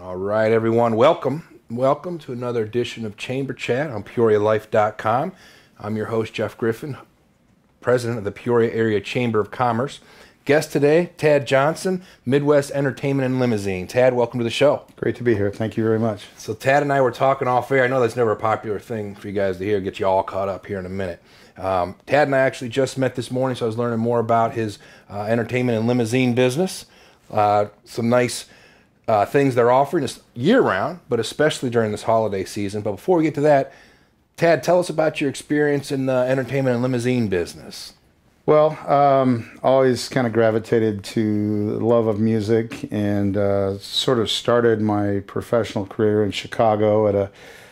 All right, everyone, welcome. Welcome to another edition of Chamber Chat on PeoriaLife.com. I'm your host, Jeff Griffin, president of the Peoria Area Chamber of Commerce. Guest today, Tad Johnson, Midwest Entertainment and Limousine. Tad, welcome to the show. Great to be here. Thank you very much. So Tad and I were talking off air. I know that's never a popular thing for you guys to hear. Get you all caught up here in a minute. Tad and I actually just met this morning, so I was learning more about his entertainment and limousine business. Some nice things they're offering us year-round, but especially during this holiday season. But before we get to that, Tad, tell us about your experience in the entertainment and limousine business. Well, always kind of gravitated to the love of music and sort of started my professional career in Chicago at a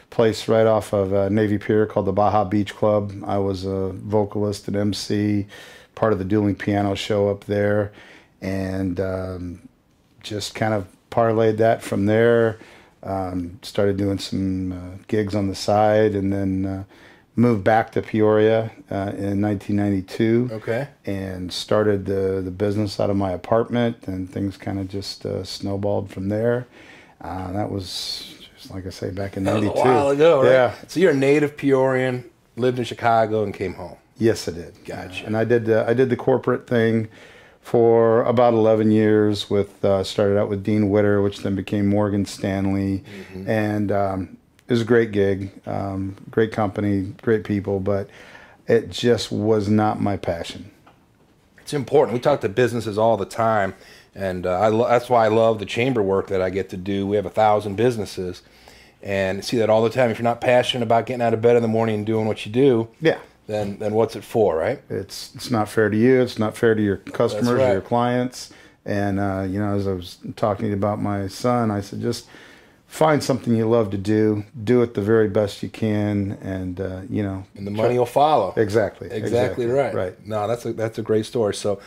place right off of Navy Pier called the Baja Beach Club. I was a vocalist and MC, part of the dueling piano show up there, and just kind of parlayed that from there. Started doing some gigs on the side, and then moved back to Peoria in 1992. Okay. And started the business out of my apartment, and things kind of just snowballed from there. That was, just like I say, back in '92. A while ago, right? Yeah. So you're a native Peorian, lived in Chicago, and came home. Yes, I did. Gotcha. And I did the corporate thing for about 11 years. With started out with Dean Witter, which then became Morgan Stanley, and it was a great gig, great company, great people, but it just was not my passion. It's important. We talk to businesses all the time, and that's why I love the chamber work that I get to do. We have 1,000 businesses, and see that all the time. If you're not passionate about getting out of bed in the morning and doing what you do, Yeah. then what's it for, right? It's not fair to you. It's not fair to your customers right. or your clients. And, as I was talking about my son, I said, just find something you love to do it the very best you can, and And the money will follow. Exactly Right. Right. No, that's a great story. So,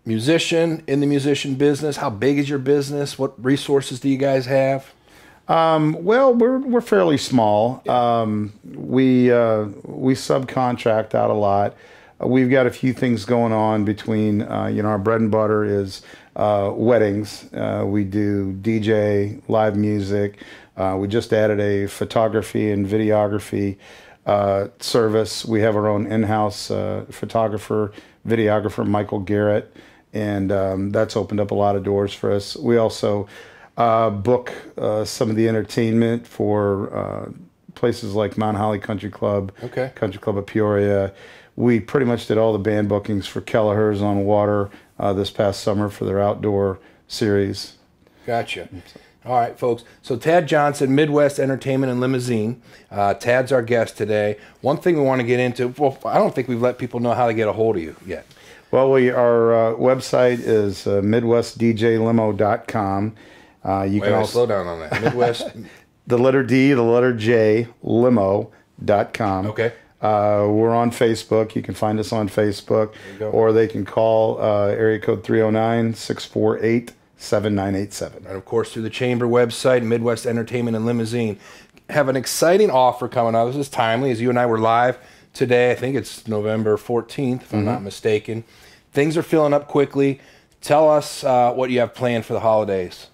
musician in the musician business. How big is your business? What resources do you guys have? Well, we're fairly small. We subcontract out a lot. We've got a few things going on between our bread and butter is weddings. We do DJ, live music. We just added a photography and videography service. We have our own in-house photographer, videographer, Michael Garrett, and that's opened up a lot of doors for us. We also book some of the entertainment for places like Mount Holly Country Club, Okay. Country Club of Peoria. We pretty much did all the band bookings for Kelleher's on Water this past summer for their outdoor series. Gotcha. All right, folks. So Tad Johnson, Midwest Entertainment and Limousine. Tad's our guest today. One thing we want to get into, well, I don't think we've let people know how to get a hold of you yet. Well, our website is midwestdjlimo.com. You can also slow down on that. Midwest. the letter D, the letter J, limo.com. Okay. We're on Facebook. You can find us on Facebook, or they can call area code 309-648-7987. And of course, through the Chamber website, Midwest Entertainment and Limousine. Have an exciting offer coming out. This is timely, as you and I were live today. I think it's November 14th, if I'm not mistaken. Things are filling up quickly. Tell us what you have planned for the holidays.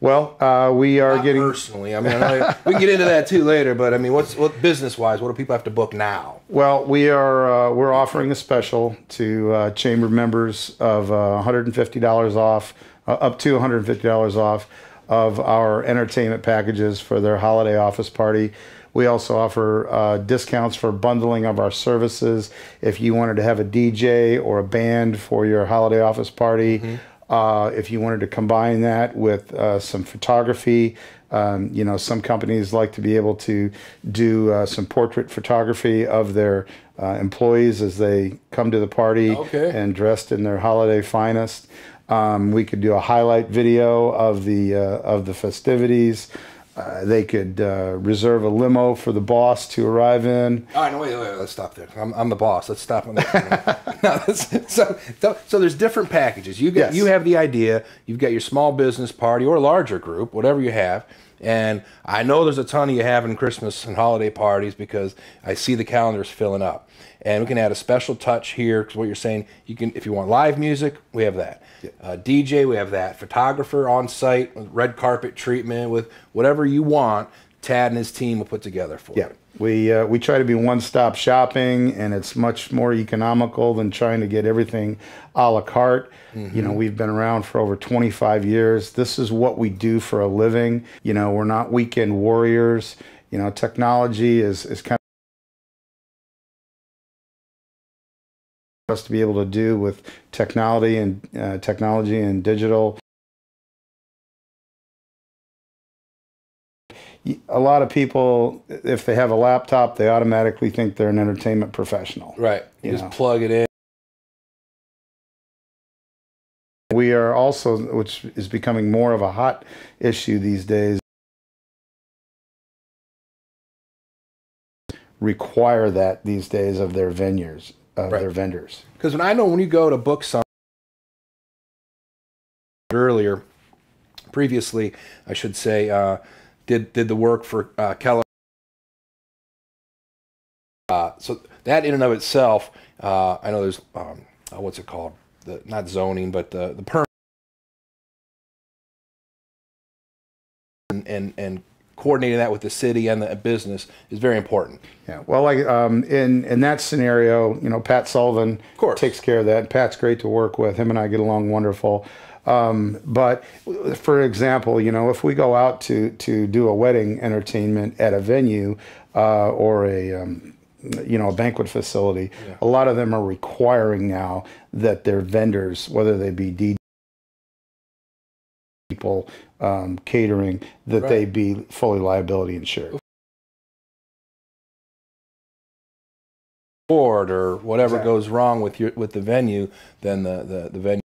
Well, we are Not getting... personally. I mean, I know we can get into that too later, but I mean, what business-wise, what do people have to book now? Well, we're offering a special to chamber members of $150 off, up to $150 off of our entertainment packages for their holiday office party. We also offer discounts for bundling of our services. If you wanted to have a DJ or a band for your holiday office party, if you wanted to combine that with some photography, some companies like to be able to do some portrait photography of their employees as they come to the party and dressed in their holiday finest. We could do a highlight video of the festivities. They could reserve a limo for the boss to arrive in. All right, no, wait, let's stop there. I'm the boss. Let's stop on that. No, so there's different packages. You have the idea. You've got your small business party or a larger group, whatever you have. And I know there's a ton of you having Christmas and holiday parties because I see the calendars filling up. And we can add a special touch here because what you're saying, you can, if you want live music, we have that. DJ, we have that. Photographer on site, with red carpet treatment, with whatever you want, Tad and his team will put together for you. We try to be one-stop shopping, and it's much more economical than trying to get everything a la carte. You know, we've been around for over 25 years. This is what we do for a living. You know, we're not weekend warriors. You know, technology is kind of us to be able to do with technology and digital. A lot of people, if they have a laptop, they automatically think they're an entertainment professional. Right. You just plug it in. We are also, which is becoming more of a hot issue these days, require that these days of their vendors. Because when you go to book something previously, I should say, did the work for Keller. So that in and of itself, I know there's what's it called? Not zoning, but the permit and coordinating that with the city and the business is very important. Yeah. Well, like in that scenario, you know, Pat Sullivan takes care of that. Pat's great to work with. Him and I get along wonderful. But for example, you know, if we go out to do a wedding entertainment at a venue or a banquet facility, a lot of them are requiring now that their vendors, whether they be DJ people, catering, that they be fully liability insured. Or whatever goes wrong with the venue, then the venue.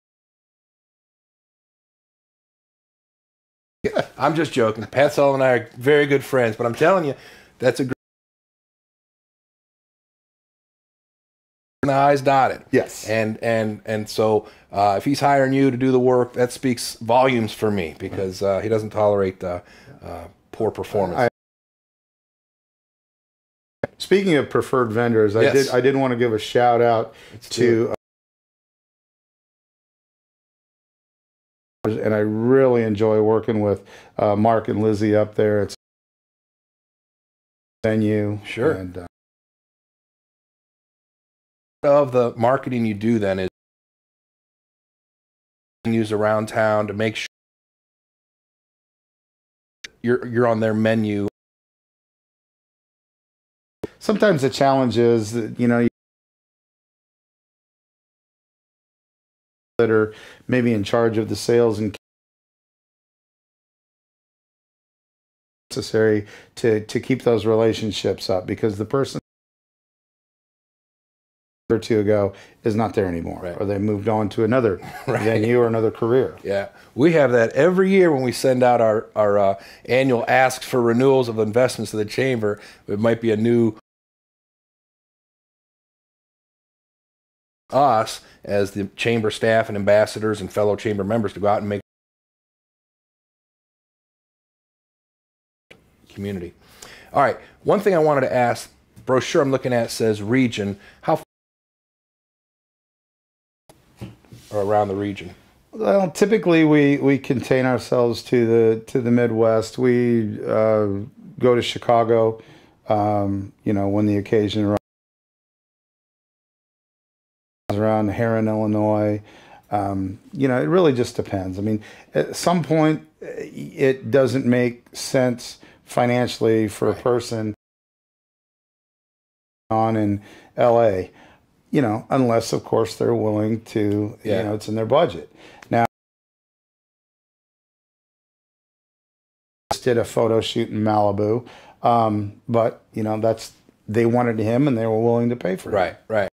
I'm just joking. Pat Sullivan and I are very good friends, but I'm telling you, that's a great. The I's dotted. Yes. And so if he's hiring you to do the work, that speaks volumes for me because he doesn't tolerate poor performance. Speaking of preferred vendors, I did want to give a shout out to. And I really enjoy working with Mark and Lizzie up there. It's a venue. Sure. And, of the marketing you do then is venues around town to make sure you're on their menu. Sometimes the challenge is that, you know, that are maybe in charge of the sales and necessary to keep those relationships up, because the person or two ago is not there anymore, or they moved on to another venue or another career. Yeah, we have that every year when we send out our annual asks for renewals of investments to the chamber. It might be a new us as the chamber staff and ambassadors and fellow chamber members to go out and make community. All right, one thing I wanted to ask, brochure I'm looking at says region. How or around the region? Well, typically we contain ourselves to the Midwest. We go to Chicago, you know, when the occasion arises, around Heron, Illinois. You know, it really just depends. I mean, at some point, it doesn't make sense financially for a person on in LA. You know, unless, of course, they're willing to, you know, it's in their budget. Now, I just did a photo shoot in Malibu, but, you know, they wanted him and they were willing to pay for it. Right.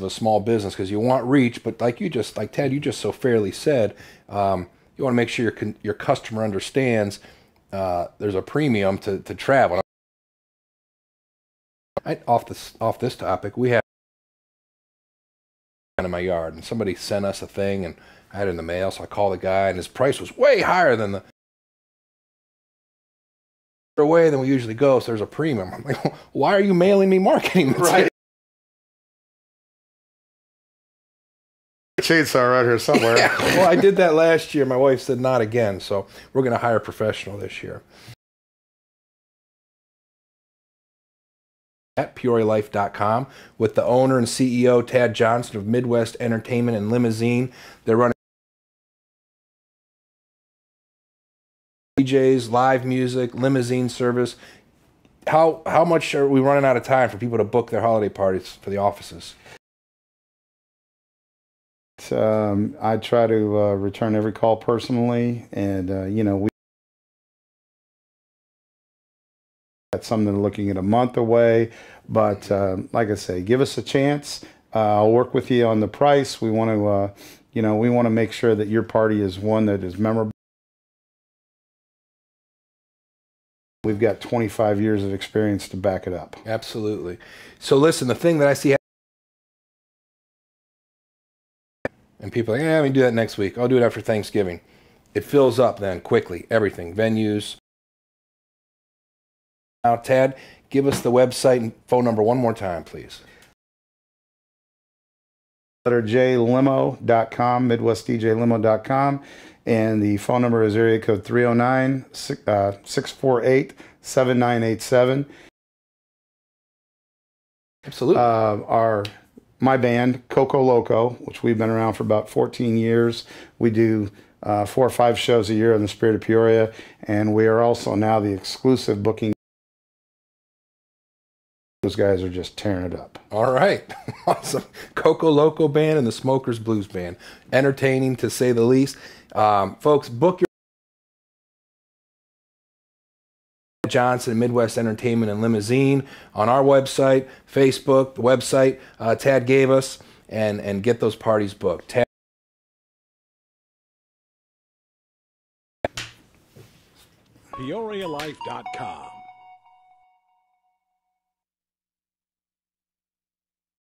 A small business because you want reach, but like Ted, you just so fairly said, you want to make sure your customer understands there's a premium to travel. Off this topic, we have in my yard, and somebody sent us a thing, and I had it in the mail, so I called the guy, and his price was way higher than the away than we usually go, so there's a premium. I'm like, why are you mailing me marketing material? Right. Chainsaw right here somewhere. Yeah. Well, I did that last year. My wife said not again, so we're going to hire a professional this year. At PeoriaLife.com with the owner and CEO, Tad Johnson of Midwest Entertainment and Limousine. They're running DJs, live music, limousine service. How much are we running out of time for people to book their holiday parties for the offices? I try to return every call personally, and you know, we got something looking at a month away, but like I say, give us a chance. I'll work with you on the price. We want to, you know, we want to make sure that your party is one that is memorable. We've got 25 years of experience to back it up. Absolutely. So listen, the thing that I see, and people are like, yeah, we can do that next week. I'll do it after Thanksgiving. It fills up then quickly, everything, venues. Now, Tad, give us the website and phone number one more time, please. JLimo.com, MidwestDJLimo.com, and the phone number is area code 309-648-7987. Absolutely. My band, Coco Loco, which we've been around for about 14 years, we do 4 or 5 shows a year in the spirit of Peoria, and we are also now the exclusive booking. Those guys are just tearing it up. All right. Awesome. Coco Loco Band and the Smokers Blues Band. Entertaining, to say the least. Folks, book your Johnson, Midwest Entertainment and Limousine on our website, Facebook, the website Tad gave us, and get those parties booked. PeoriaLife.com